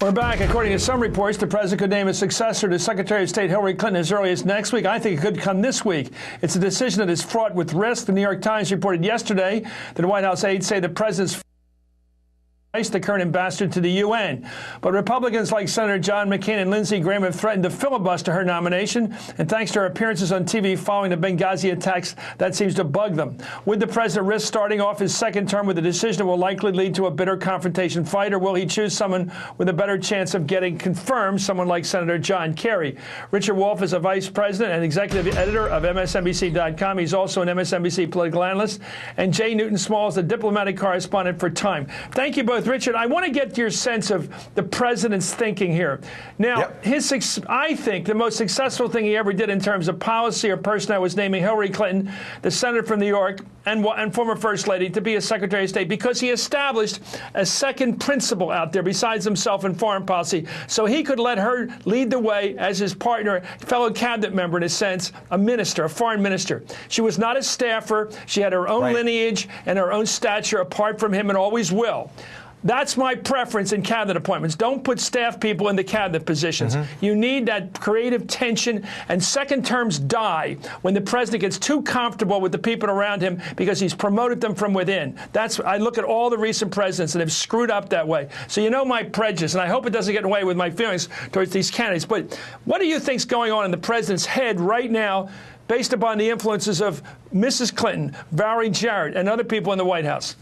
We're back. According to some reports, the president could name a successor to Secretary of State Hillary Clinton as early as next week. I think it could come this week. It's a decision that is fraught with risk. The New York Times reported yesterday that White House aides say the president's the current ambassador to the UN. But Republicans like Senator John McCain and Lindsey Graham have threatened to filibuster her nomination, and thanks to her appearances on TV following the Benghazi attacks, that seems to bug them. Would the president risk starting off his second term with a decision that will likely lead to a bitter confrontation fight, or will he choose someone with a better chance of getting confirmed, someone like Senator John Kerry? Richard Wolff is a vice president and executive editor of MSNBC.com. He's also an MSNBC political analyst. And Jay Newton-Small is the diplomatic correspondent for Time. Thank you both. Richard, I want to get your sense of the president's thinking here. Now, I think the most successful thing he ever did in terms of policy or personnel was naming Hillary Clinton, the senator from New York, and former First Lady, to be a Secretary of State, because he established a second principle out there besides himself in foreign policy. So he could let her lead the way as his partner, fellow cabinet member in a sense, a minister, a foreign minister. She was not a staffer. She had her own lineage and her own stature apart from him and always will. That's my preference in cabinet appointments. Don't put staff people in the cabinet positions. You need that creative tension, and second terms die when the president gets too comfortable with the people around him because he's promoted them from within. I look at all the recent presidents and have screwed up that way. So you know my prejudice, and I hope it doesn't get in the way with my feelings towards these candidates. But what do you think's going on in the president's head right now based upon the influences of Mrs. Clinton, Valerie Jarrett, and other people in the White House?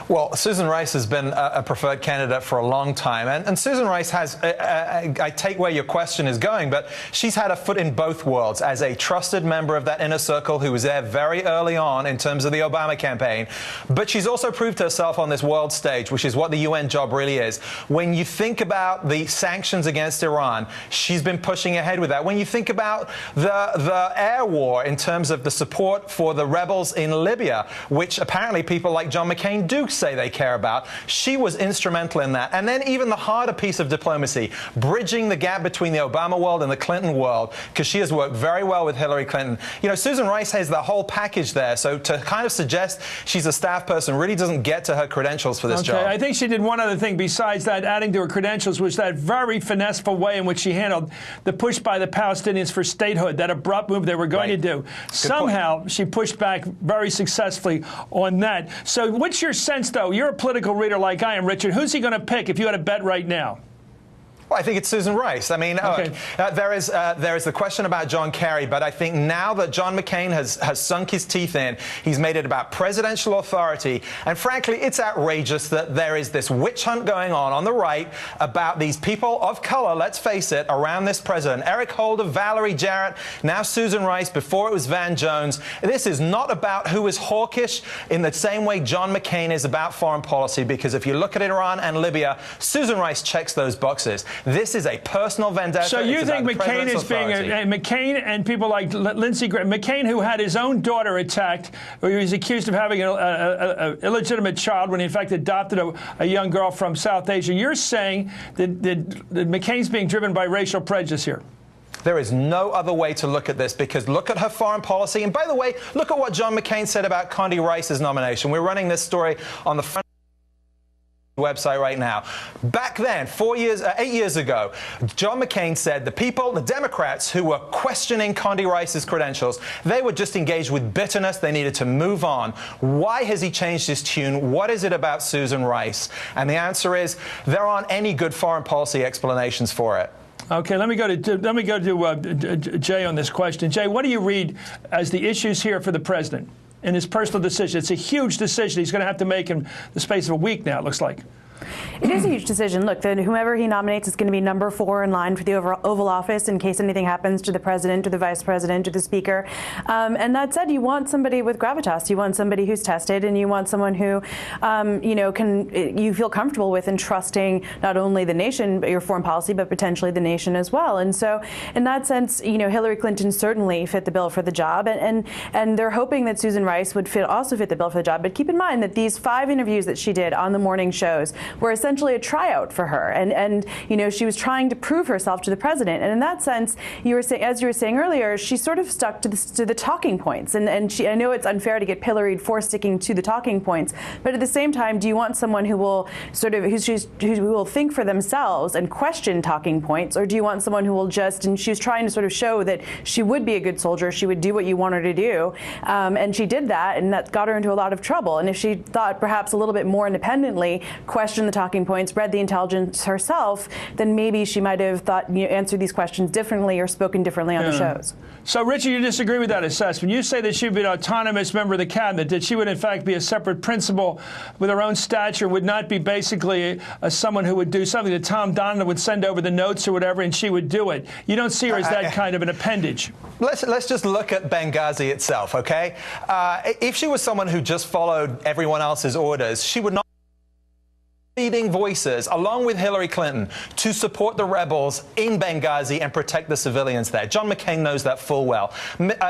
Well, Susan Rice has been a preferred candidate for a long time. And Susan Rice has, I take where your question is going, but she's had a foot in both worlds as a trusted member of that inner circle who was there very early on in terms of the Obama campaign. But she's also proved herself on this world stage, which is what the UN job really is. When you think about the sanctions against Iran, she's been pushing ahead with that. When you think about the air war in terms of the support for the rebels in Libya, which apparently people like John McCain do say they care about, she was instrumental in that. And then even the harder piece of diplomacy, bridging the gap between the Obama world and the Clinton world, because she has worked very well with Hillary Clinton. You know, Susan Rice has the whole package there, so to kind of suggest she's a staff person really doesn't get to her credentials for this job. I think she did one other thing besides that, adding to her credentials, was that very finesseful way in which she handled the push by the Palestinians for statehood, that abrupt move they were going to do. Somehow she pushed back very successfully on that. So what's your sense, though? You're a political reader like I am, Richard. Who's he going to pick if you had a bet right now? Well, I think it's Susan Rice. I mean, there is the question about John Kerry, but I think now that John McCain has sunk his teeth in, he's made it about presidential authority. And frankly, it's outrageous that there is this witch hunt going on the right about these people of color, let's face it, around this president. Eric Holder, Valerie Jarrett, now Susan Rice, before it was Van Jones. This is not about who is hawkish in the same way John McCain is about foreign policy, because if you look at Iran and Libya, Susan Rice checks those boxes. This is a personal vendetta. So you think McCain is being McCain and people like Lindsey Graham, McCain, who had his own daughter attacked, who he was accused of having an illegitimate child when he in fact adopted a young girl from South Asia. You're saying that McCain's being driven by racial prejudice here? There is no other way to look at this, because look at her foreign policy. And by the way, look at what John McCain said about Condi Rice's nomination. We're running this story on the front website right now. Back then, 8 years ago, John McCain said the Democrats who were questioning Condi Rice's credentials, they were just engaged with bitterness. They needed to move on. Why has he changed his tune? What is it about Susan Rice? And the answer is there aren't any good foreign policy explanations for it. Okay, let me go to Jay on this question. Jay, what do you read as the issues here for the president in his personal decision? It's a huge decision he's going to have to make in the space of a week now, it looks like. It is a huge decision. Look, whomever he nominates is going to be number 4 in line for the Oval Office in case anything happens to the president or the vice president or the speaker. And that said, you want somebody with gravitas. You want somebody who's tested, and you want someone who, you feel comfortable with and trusting not only the nation, but your foreign policy, but potentially the nation as well. And so, in that sense, Hillary Clinton certainly fit the bill for the job, and they're hoping that Susan Rice would also fit the bill for the job. But keep in mind that these 5 interviews that she did on the morning shows were essentially a tryout for her. And you know, she was trying to prove herself to the president. And in that sense, as you were saying earlier, she sort of stuck to the talking points. And I know it's unfair to get pilloried for sticking to the talking points, but at the same time, do you want someone who will who will think for themselves and question talking points, or do you want someone who will just, and she was trying to sort of show that she would be a good soldier, she would do what you want her to do, and she did that, and that got her into a lot of trouble. And if she thought perhaps a little bit more independently, questioned the talking points, read the intelligence herself, then maybe she might have thought, you know, answered these questions differently or spoken differently on the shows. So, Richard, you disagree with that assessment. You say that she would be an autonomous member of the cabinet, that she would, in fact, be a separate principal with her own stature, would not be basically someone who would do something that Tom Donilon would send over the notes or whatever, and she would do it. You don't see her as that kind of an appendage. Let's just look at Benghazi itself, okay? If she was someone who just followed everyone else's orders, she would not leading voices, along with Hillary Clinton, to support the rebels in Benghazi and protect the civilians there. John McCain knows that full well.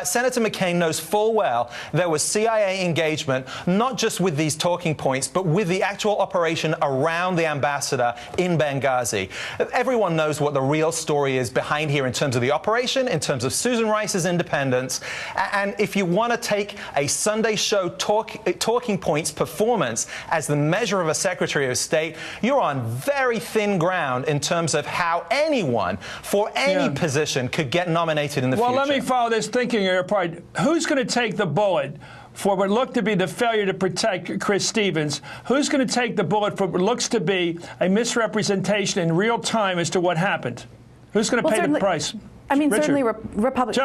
Senator McCain knows full well there was CIA engagement, not just with these talking points, but with the actual operation around the ambassador in Benghazi. Everyone knows what the real story is behind here in terms of the operation, in terms of Susan Rice's independence. And if you want to take a Sunday show talking points performance as the measure of a Secretary of State, you're on very thin ground in terms of how anyone for any position could get nominated in the future. Well, let me follow this thinking here apart. Who's going to take the bullet for what looked to be the failure to protect Chris Stevens? Who's going to take the bullet for what looks to be a misrepresentation in real time as to what happened? Who's going to pay the price? I mean, Richard. certainly Republicans.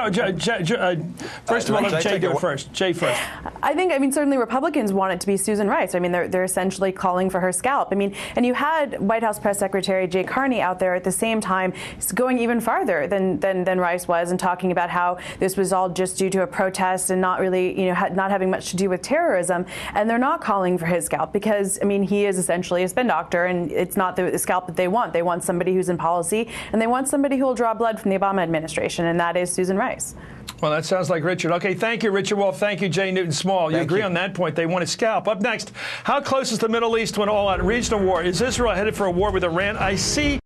First of all, let Jay go first. Jay first. I mean, certainly Republicans want it to be Susan Rice. I mean, they're essentially calling for her scalp. I mean, and you had White House Press Secretary Jay Carney out there at the same time going even farther than Rice was and talking about how this was all just due to a protest and not really, you know, not having much to do with terrorism. And they're not calling for his scalp because, I mean, he is essentially a spin doctor, and it's not the scalp that they want. They want somebody who's in policy, and they want somebody who will draw blood from the Obama administration, and that is Susan Rice. Well, that sounds like Richard. Okay, thank you, Richard Wolff. Thank you, Jay Newton-Small. You agree on that point. They want a scalp. Up next, how close is the Middle East to an all-out regional war? Is Israel headed for a war with Iran? I see